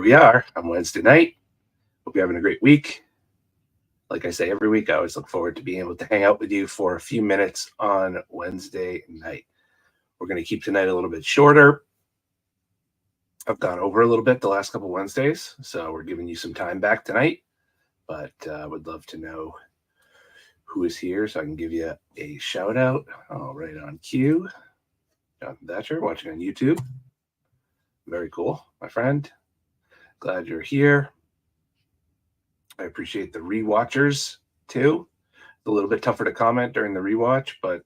we are on Wednesday night. Hope you're having a great week. Like I say every week, I always look forward to being able to hang out with you for a few minutes on Wednesday night. We're going to keep tonight a little bit shorter. I've gone over a little bit the last couple Wednesdays, so we're giving you some time back tonight. But I would love to know who is here so I can give you a shout out. All right, on cue. Jonathan Thatcher watching on YouTube. Very cool, my friend. Glad you're here. I appreciate the rewatchers too. It's a little bit tougher to comment during the rewatch, but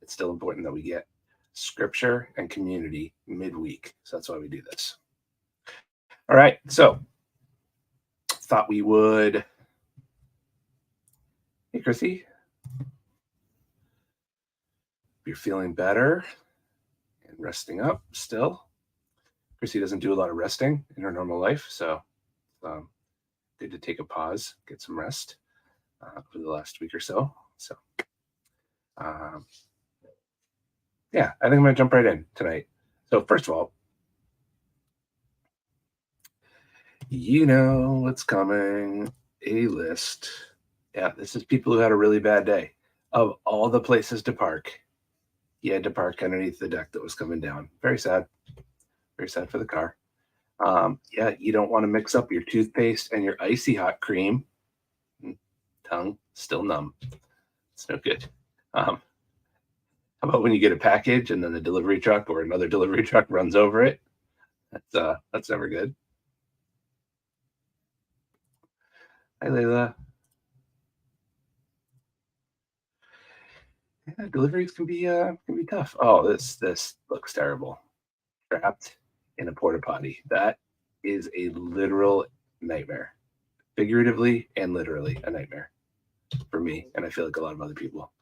it's still important that we get scripture and community midweek. So that's why we do this. All right. So thought we would. Hey, Chrissy. If you're feeling better and resting up still. Chrissy doesn't do a lot of resting in her normal life. So good to take a pause, get some rest for the last week or so. So yeah, I think I'm going to jump right in tonight. So first of all, you know what's coming, a list. Yeah, this is people who had a really bad day. Of all the places to park, you had to park underneath the deck that was coming down. Very sad. Very sad for the car. Yeah, you don't want to mix up your toothpaste and your icy hot cream. Tongue still numb. It's no good. How about when you get a package and then the delivery truck or another delivery truck runs over it? That's never good. Hi, Layla. Yeah, deliveries can be tough. Oh, this looks terrible. Trapped in a porta potty. That is a literal nightmare, figuratively and literally a nightmare for me, and I feel like a lot of other people.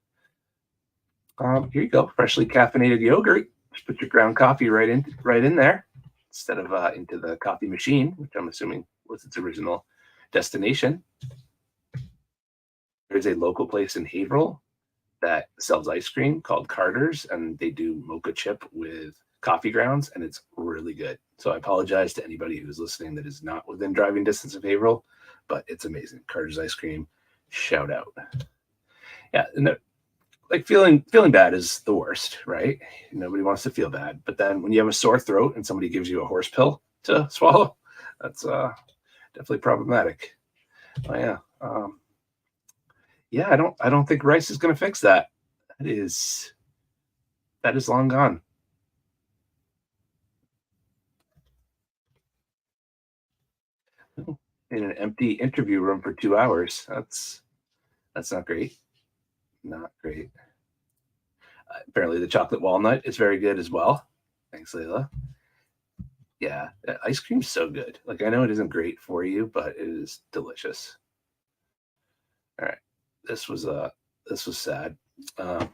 Here you go, freshly caffeinated yogurt. Just put your ground coffee right in there instead of into the coffee machine, which I'm assuming was its original destination. There's a local place in Haverhill that sells ice cream called Carter's, and they do mocha chip with coffee grounds, and it's really good. So I apologize to anybody who's listening that is not within driving distance of Haverhill, but it's amazing. Carter's ice cream, shout out. Yeah, and like feeling bad is the worst, right? Nobody wants to feel bad, but then when you have a sore throat and somebody gives you a horse pill to swallow, that's definitely problematic. Oh yeah. Yeah, I don't think rice is going to fix that. That is long gone. In an empty interview room for 2 hours. That's not great. Not great. Apparently, the chocolate walnut is very good as well. Thanks, Layla. Yeah, ice cream's so good. Like, I know it isn't great for you, but it is delicious. All right, this was sad. A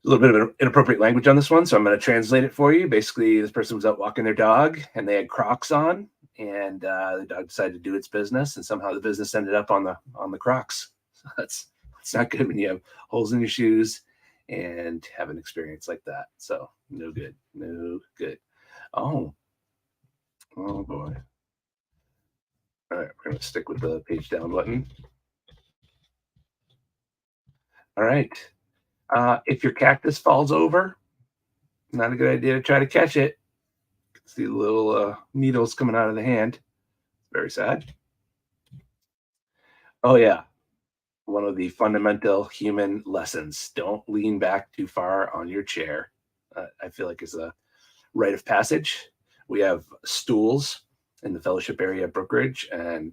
little bit of inappropriate language on this one, so I'm going to translate it for you. Basically, this person was out walking their dog, and they had Crocs on, and the dog decided to do its business, and somehow the business ended up on the Crocs. So that's not good when you have holes in your shoes and have an experience like that. So no good. Oh boy. All right, we're going to stick with the page down button. All right. If your cactus falls over, not a good idea to try to catch it. See the little needles coming out of the hand. Very sad. Oh yeah. One of the fundamental human lessons. Don't lean back too far on your chair. I feel like it's a rite of passage. We have stools in the fellowship area at Brookridge, and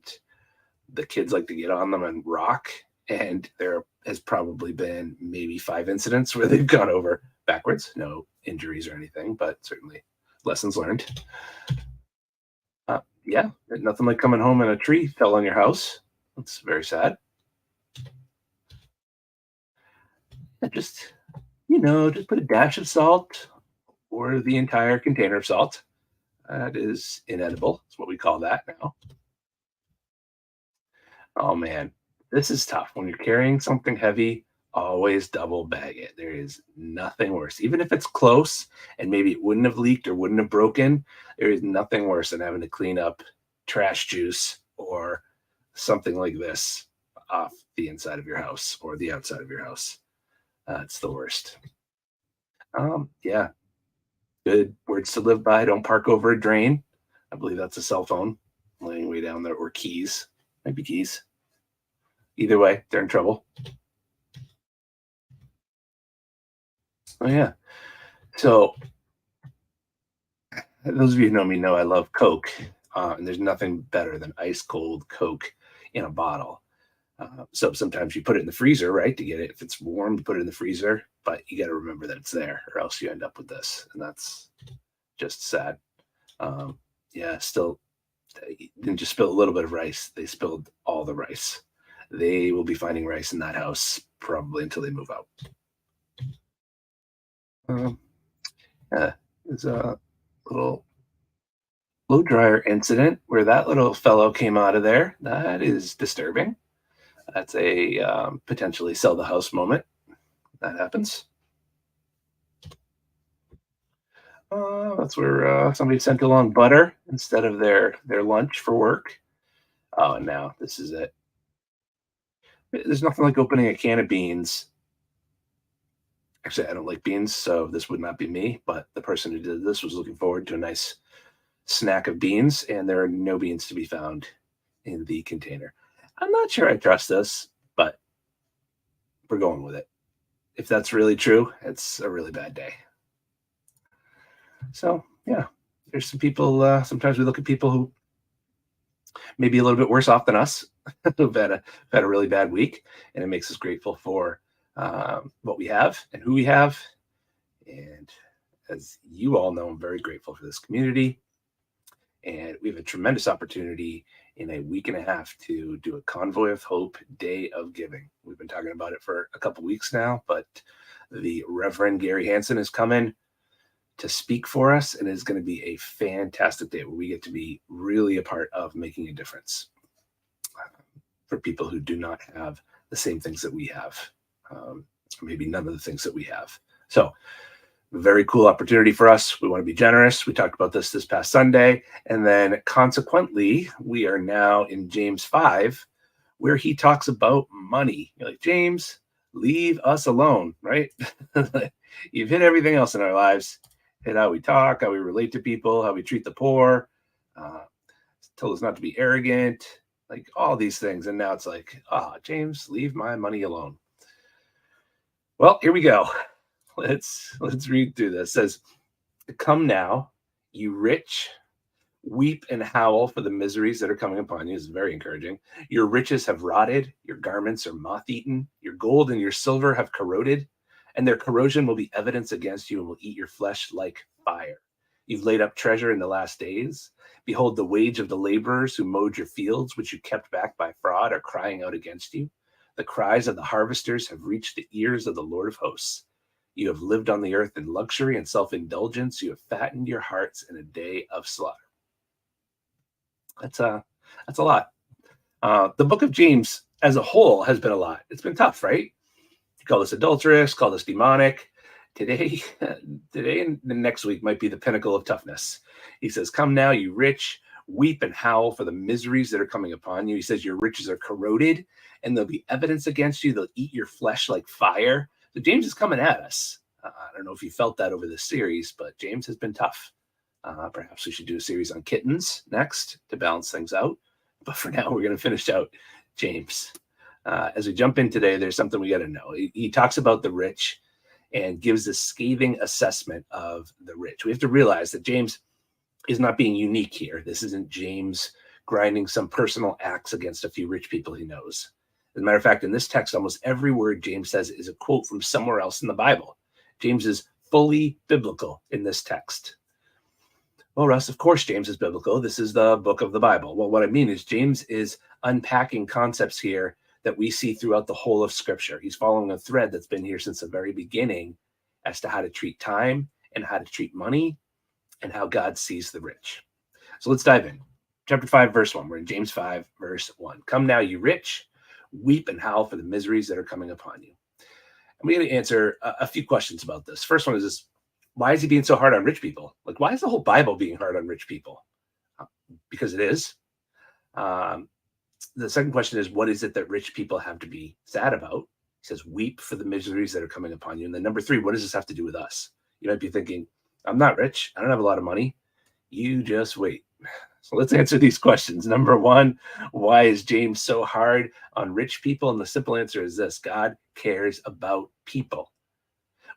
the kids like to get on them and rock. And there has probably been maybe 5 incidents where they've gone over backwards. No injuries or anything, but certainly lessons learned. Yeah, nothing like coming home and a tree fell on your house. That's very sad. And just put a dash of salt or the entire container of salt. That is inedible. That's what we call that now. Oh man, this is tough when you're carrying something heavy always double bag it. There is nothing worse. Even if it's close and maybe it wouldn't have leaked or wouldn't have broken, there is nothing worse than having to clean up trash juice or something like this off the inside of your house or the outside of your house. It's the worst. Yeah, good words to live by. Don't park over a drain. I believe that's a cell phone laying way down there, or keys. Maybe keys. Either way, they're in trouble. Oh yeah. So those of you who know me know I love Coke, and there's nothing better than ice cold Coke in a bottle. So sometimes you put it in the freezer, right, to get it. If it's warm, you put it in the freezer, but you got to remember that it's there, or else you end up with this, and that's just sad. Yeah, still, they didn't just spill a little bit of rice; they spilled all the rice. They will be finding rice in that house probably until they move out. Um, yeah, it's a little blow dryer incident where that little fellow came out of there. That is disturbing. That's a potentially sell the house moment. That happens. That's where somebody sent along butter instead of their lunch for work. Oh, and now this is it. There's nothing like opening a can of beans. Actually, I don't like beans, so this would not be me. But the person who did this was looking forward to a nice snack of beans, and there are no beans to be found in the container. I'm not sure I trust this, but we're going with it. If that's really true, it's a really bad day. So, yeah, there's some people. Sometimes we look at people who maybe a little bit worse off than us, who've had a really bad week, and it makes us grateful for what we have and who we have. And as you all know, I'm very grateful for this community. And we have a tremendous opportunity in a week and a half to do a Convoy of Hope Day of Giving. We've been talking about it for a couple weeks now, but the Reverend Gary Hansen is coming to speak for us, and it's going to be a fantastic day where we get to be really a part of making a difference for people who do not have the same things that we have, maybe none of the things that we have. So, very cool opportunity for us. We want to be generous. We talked about this past Sunday, and then consequently, we are now in James 5, where he talks about money. You're like, James, leave us alone, right? You've hit everything else in our lives. Hit how we talk, how we relate to people, how we treat the poor. Told us not to be arrogant, like all these things. And now it's like, James, leave my money alone. Well, here we go. Let's read through this. It says, come now, you rich, weep and howl for the miseries that are coming upon you. Is very encouraging. Your riches have rotted, your garments are moth-eaten, your gold and your silver have corroded, and their corrosion will be evidence against you and will eat your flesh like fire. You've laid up treasure in the last days. Behold, the wage of the laborers who mowed your fields, which you kept back by fraud, are crying out against you. The cries of the harvesters have reached the ears of the Lord of hosts. You have lived on the earth in luxury and self-indulgence. You have fattened your hearts in a day of slaughter. That's a lot. The book of James as a whole has been a lot. It's been tough, right? You call this adulterous, call this demonic. Today and the next week might be the pinnacle of toughness. He says, come now, you rich, weep and howl for the miseries that are coming upon you. He says, your riches are corroded and there'll be evidence against you. They'll eat your flesh like fire. So James is coming at us. I don't know if you felt that over this series, but James has been tough. Perhaps we should do a series on kittens next to balance things out. But for now, we're going to finish out James. As we jump in today, there's something we got to know. He talks about the rich and gives a scathing assessment of the rich. We have to realize that James is not being unique here. This isn't James grinding some personal axe against a few rich people he knows. As a matter of fact, in this text, almost every word James says is a quote from somewhere else in the Bible. James is fully biblical in this text. Well, Russ, of course, James is biblical. This is the book of the Bible. Well, what I mean is James is unpacking concepts here that we see throughout the whole of Scripture. He's following a thread that's been here since the very beginning as to how to treat time and how to treat money and how God sees the rich. So let's dive in. Chapter 5, verse 1. We're in James 5, verse 1. Come now, you rich, weep and howl for the miseries that are coming upon you. And we got to answer a few questions about this. First one is this: why is he being so hard on rich people? Like, why is the whole Bible being hard on rich people? Because it is. Um, the second question is, what is it that rich people have to be sad about? He says, weep for the miseries that are coming upon you. And then number three, what does this have to do with us? You might be thinking, I'm not rich. I don't have a lot of money. You just wait. So let's answer these questions. Number one, why is James so hard on rich people? And the simple answer is this: God cares about people.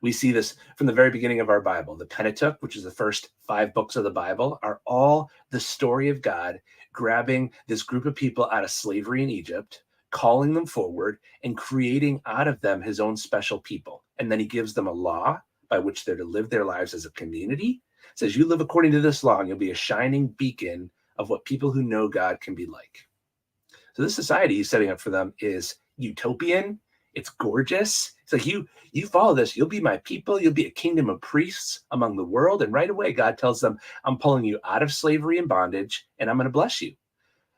We see this from the very beginning of our Bible. The Pentateuch, which is the first 5 books of the Bible, are all the story of God grabbing this group of people out of slavery in Egypt, calling them forward, and creating out of them his own special people. And then he gives them a law by which they're to live their lives as a community. It says, you live according to this law, and you'll be a shining beacon of what people who know God can be like. So this society he's setting up for them is utopian. It's gorgeous. It's like, you follow this, you'll be my people. You'll be a kingdom of priests among the world. And right away, God tells them, I'm pulling you out of slavery and bondage, and I'm going to bless you.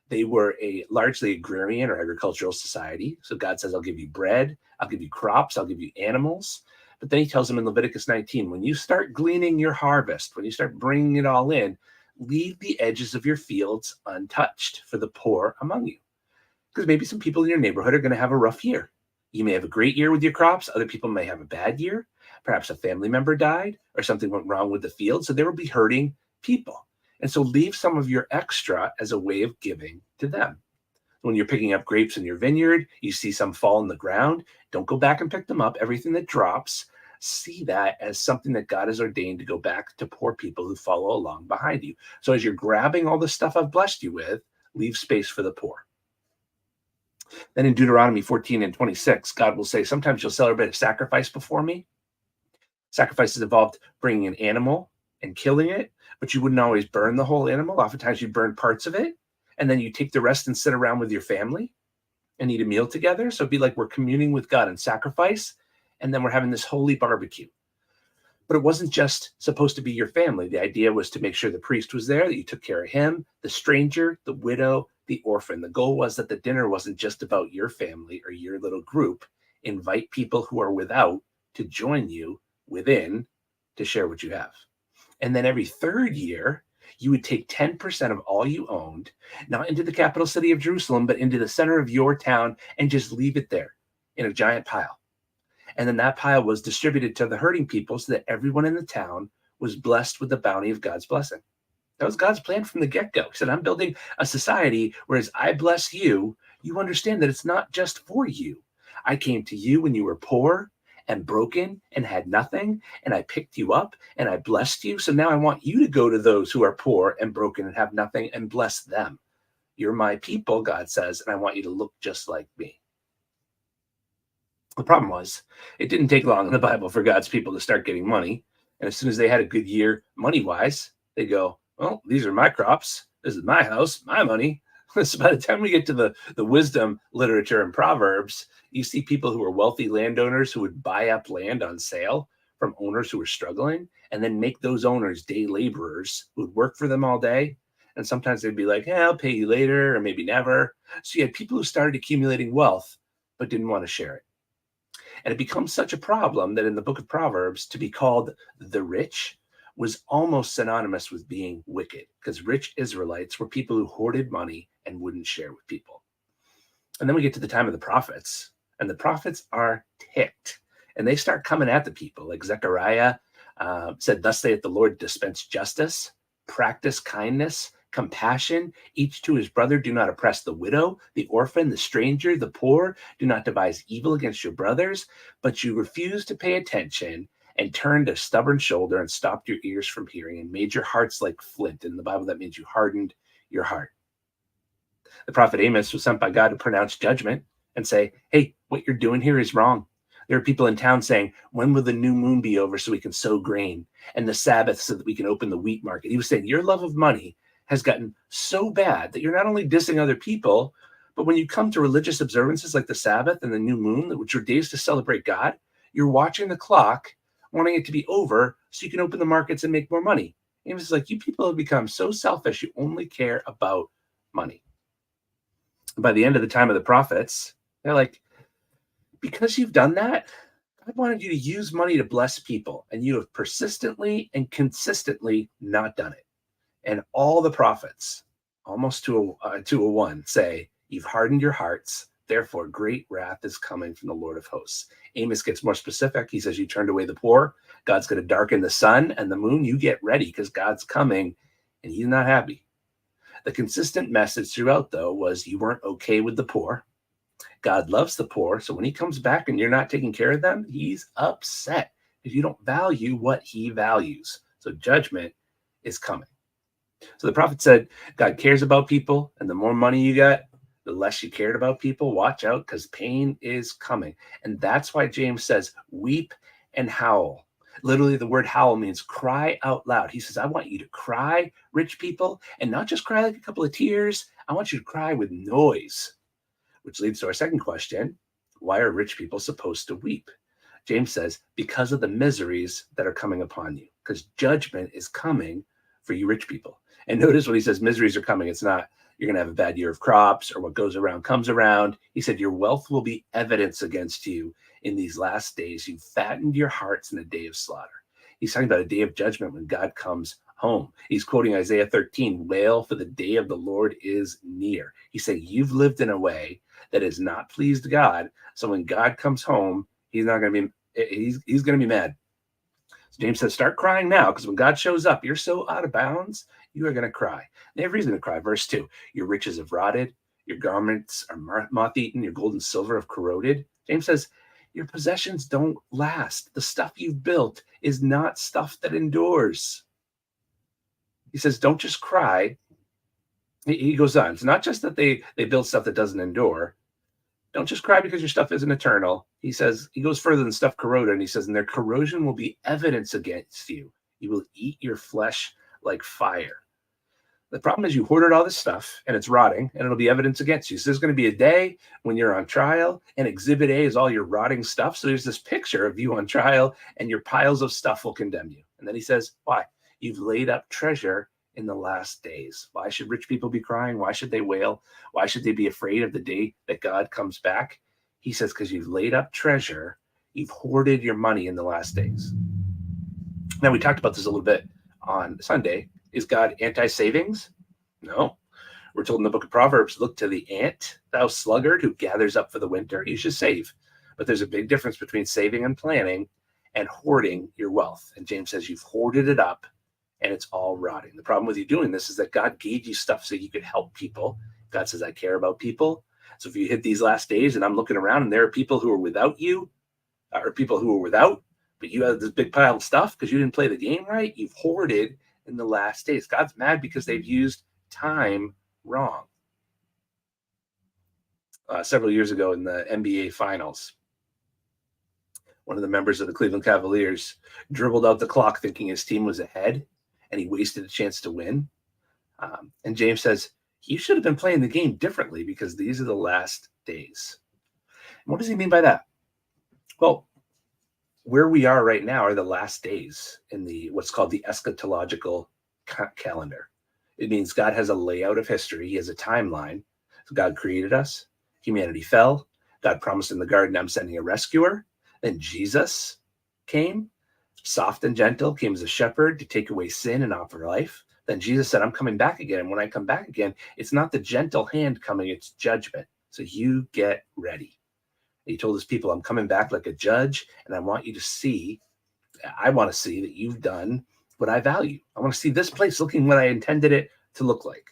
They were a largely agrarian or agricultural society. So God says, I'll give you bread, I'll give you crops, I'll give you animals. But then he tells them in Leviticus 19, when you start gleaning your harvest, when you start bringing it all in, leave the edges of your fields untouched for the poor among you. Because maybe some people in your neighborhood are going to have a rough year. You may have a great year with your crops. Other people may have a bad year. Perhaps a family member died or something went wrong with the field. So there will be hurting people. And so leave some of your extra as a way of giving to them. When you're picking up grapes in your vineyard, you see some fall in the ground. Don't go back and pick them up. Everything that drops, see that as something that God has ordained to go back to poor people who follow along behind you. So as you're grabbing all the stuff I've blessed you with, leave space for the poor. Then in Deuteronomy 14 and 26, God will say, sometimes you'll celebrate a sacrifice before me. Sacrifices involved bringing an animal and killing it, but you wouldn't always burn the whole animal. Oftentimes you'd burn parts of it, and then you take the rest and sit around with your family and eat a meal together. So it'd be like we're communing with God in sacrifice, and then we're having this holy barbecue. But it wasn't just supposed to be your family. The idea was to make sure the priest was there, that you took care of him, the stranger, the widow, the orphan. The goal was that the dinner wasn't just about your family or your little group. Invite people who are without to join you within to share what you have. And then every third year, you would take 10% of all you owned, not into the capital city of Jerusalem, but into the center of your town, and just leave it there in a giant pile. And then that pile was distributed to the hurting people so that everyone in the town was blessed with the bounty of God's blessing. That was God's plan from the get-go. He said, I'm building a society where as I bless you, you understand that it's not just for you. I came to you when you were poor and broken and had nothing, and I picked you up and I blessed you. So now I want you to go to those who are poor and broken and have nothing and bless them. You're my people, God says, and I want you to look just like me. The problem was, it didn't take long in the Bible for God's people to start getting money. And as soon as they had a good year money-wise, they go, well, these are my crops. This is my house, my money. So by the time we get to the wisdom literature and Proverbs, you see people who are wealthy landowners who would buy up land on sale from owners who were struggling and then make those owners day laborers who would work for them all day. And sometimes they'd be like, I'll pay you later or maybe never. So you had people who started accumulating wealth but didn't want to share it. And it becomes such a problem that in the book of Proverbs, to be called the rich was almost synonymous with being wicked, because rich Israelites were people who hoarded money and wouldn't share with people. And then we get to the time of the prophets, and the prophets are ticked, and they start coming at the people. Like Zechariah said, thus saith the Lord, dispense justice, practice kindness, compassion, each to his brother. Do not oppress the widow, the orphan, the stranger, the poor. Do not devise evil against your brothers, but you refuse to pay attention and turned a stubborn shoulder and stopped your ears from hearing and made your hearts like flint. In the Bible, that means you hardened your heart. The prophet Amos was sent by God to pronounce judgment and say, hey, what you're doing here is wrong. There are people in town saying, when will the new moon be over so we can sow grain, and the Sabbath so that we can open the wheat market? He was saying your love of money has gotten so bad that you're not only dissing other people, but when you come to religious observances like the Sabbath and the new moon, which are days to celebrate God, you're watching the clock, wanting it to be over so you can open the markets and make more money. Amos is like, you people have become so selfish, you only care about money. By the end of the time of the prophets, they're like, because you've done that, I wanted you to use money to bless people, and you have persistently and consistently not done it. And all the prophets, almost to a one, say, "You've hardened your hearts. Therefore, great wrath is coming from the Lord of hosts." Amos gets more specific. He says, "You turned away the poor. God's going to darken the sun and the moon. You get ready because God's coming, and He's not happy." The consistent message throughout, though, was you weren't okay with the poor. God loves the poor. So when He comes back and you're not taking care of them, He's upset because you don't value what He values. So judgment is coming. So the prophet said, God cares about people, and the more money you got, the less you cared about people. Watch out, because pain is coming. And that's why James says, weep and howl. Literally, the word howl means cry out loud. He says, I want you to cry, rich people, and not just cry like a couple of tears. I want you to cry with noise, which leads to our second question. Why are rich people supposed to weep? James says, because of the miseries that are coming upon you, because judgment is coming for you rich people. And notice when he says miseries are coming, it's not you're going to have a bad year of crops or what goes around comes around. He said your wealth will be evidence against you in these last days. You fattened your hearts in a day of slaughter. He's talking about a day of judgment when God comes home. He's quoting Isaiah 13, wail for the day of the Lord is near. He's saying you've lived in a way that has not pleased God. So when God comes home, he's not going to be, he's going to be mad. So James says, start crying now, because when God shows up, you're so out of bounds, you are going to cry. They have reason to cry. Verse 2, your riches have rotted, your garments are moth-eaten, your gold and silver have corroded. James says, your possessions don't last. The stuff you've built is not stuff that endures. He says, don't just cry. He goes on. It's not just that they build stuff that doesn't endure. Don't just cry because your stuff isn't eternal. He says, he goes further than stuff corroded, and he says, and their corrosion will be evidence against you. You will eat your flesh like fire. The problem is you hoarded all this stuff, and it's rotting, and it'll be evidence against you. So there's going to be a day when you're on trial, and Exhibit A is all your rotting stuff. So there's this picture of you on trial, and your piles of stuff will condemn you. And then he says, why? You've laid up treasure in the last days. Why should rich people be crying? Why should they wail? Why should they be afraid of the day that God comes back? He says, because you've laid up treasure, you've hoarded your money in the last days. Now, we talked about this a little bit on Sunday. Is God anti-savings? No. We're told in the book of Proverbs, look to the ant, thou sluggard, who gathers up for the winter. You should save. But there's a big difference between saving and planning and hoarding your wealth. And James says you've hoarded it up, and it's all rotting. The problem with you doing this is that God gave you stuff so you could help people. God says, I care about people. So if you hit these last days and I'm looking around and there are people who are without you, or people who are without, but you have this big pile of stuff because you didn't play the game right, you've hoarded in the last days. God's mad because they've used time wrong. Several years ago in the NBA Finals, one of the members of the Cleveland Cavaliers dribbled out the clock thinking his team was ahead, and he wasted a chance to win. And James says, you should have been playing the game differently because these are the last days. And what does he mean by that? Well, where we are right now are the last days in the what's called the eschatological calendar. It means God has a layout of history. He has a timeline. So God created us. Humanity fell. God promised in the garden, I'm sending a rescuer. Then Jesus came, soft and gentle, came as a shepherd to take away sin and offer life. Then Jesus said, I'm coming back again. And when I come back again, it's not the gentle hand coming, it's judgment. So you get ready. He told his people, I'm coming back like a judge, and I want to see that you've done what I value. I want to see this place looking what I intended it to look like.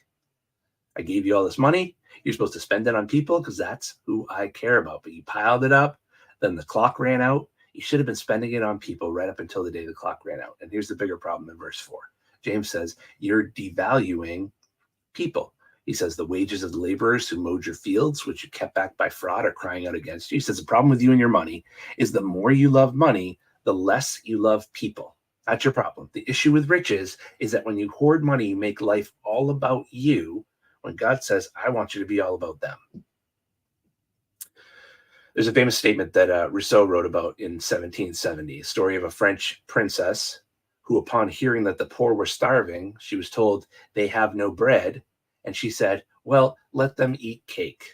I gave you all this money. You're supposed to spend it on people because that's who I care about. But you piled it up. Then the clock ran out. You should have been spending it on people right up until the day the clock ran out. And here's the bigger problem in verse 4. James says, you're devaluing people. He says, the wages of the laborers who mowed your fields, which you kept back by fraud, are crying out against you. He says, the problem with you and your money is the more you love money, the less you love people. That's your problem. The issue with riches is that when you hoard money, you make life all about you, when God says, I want you to be all about them. There's a famous statement that Rousseau wrote about in 1770, a story of a French princess who, upon hearing that the poor were starving, she was told they have no bread. And she said, well, let them eat cake.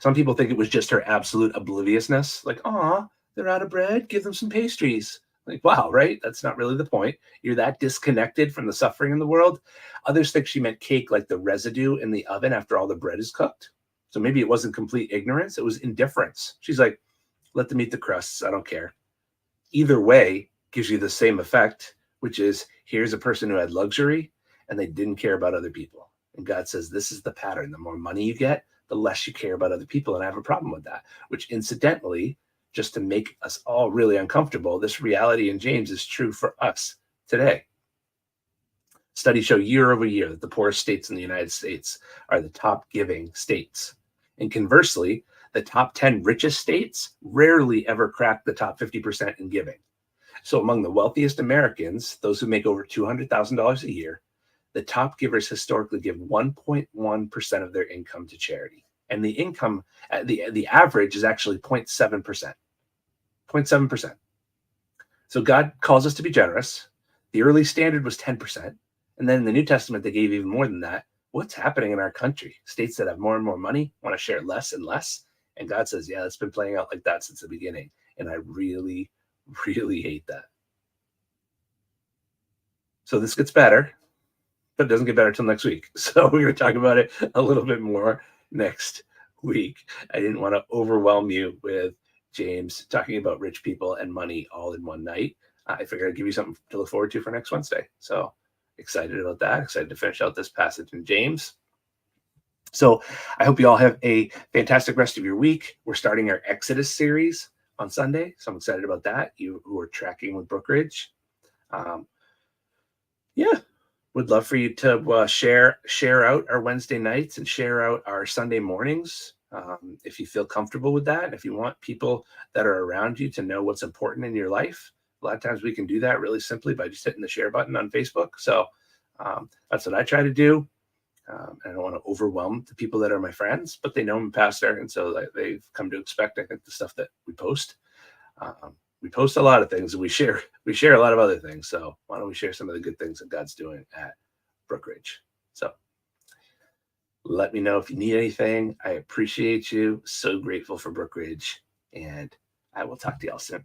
Some people think it was just her absolute obliviousness, like, "Aw, they're out of bread, give them some pastries." Like, wow, right? That's not really the point. You're that disconnected from the suffering in the world. Others think she meant cake like the residue in the oven after all the bread is cooked. So maybe it wasn't complete ignorance, it was indifference. She's like, let them eat the crusts, I don't care. Either way gives you the same effect, which is here's a person who had luxury and they didn't care about other people. And God says, this is the pattern. The more money you get, the less you care about other people. And I have a problem with that, which incidentally, just to make us all really uncomfortable, this reality in James is true for us today. Studies show year over year that the poorest states in the United States are the top giving states. And conversely, the top 10 richest states rarely ever crack the top 50% in giving. So among the wealthiest Americans, those who make over $200,000 a year, the top givers historically give 1.1% of their income to charity. And the income, the average is actually 0.7%. 0.7%. So God calls us to be generous. The early standard was 10%. And then in the New Testament, they gave even more than that. What's happening in our country? States that have more and more money want to share less and less. And God says, yeah, it's been playing out like that since the beginning. And I really, really hate that. So this gets better, but it doesn't get better until next week. So we're going to talk about it a little bit more next week. I didn't want to overwhelm you with James talking about rich people and money all in one night. I figured I'd give you something to look forward to for next Wednesday. So excited about that. Excited to finish out this passage in James. So I hope you all have a fantastic rest of your week. We're starting our Exodus series on Sunday. So I'm excited about that. You who are tracking with Brookridge. Yeah, would love for you to share out our Wednesday nights and share out our Sunday mornings. If you feel comfortable with that, and if you want people that are around you to know what's important in your life, a lot of times we can do that really simply by just hitting the share button on Facebook. So that's what I try to do. And I don't want to overwhelm the people that are my friends, but they know I'm a pastor, and so they've come to expect, I think, the stuff that we post. We post a lot of things, and we share a lot of other things. So why don't we share some of the good things that God's doing at Brookridge? So let me know if you need anything. I appreciate you. So grateful for Brookridge, and I will talk to y'all soon.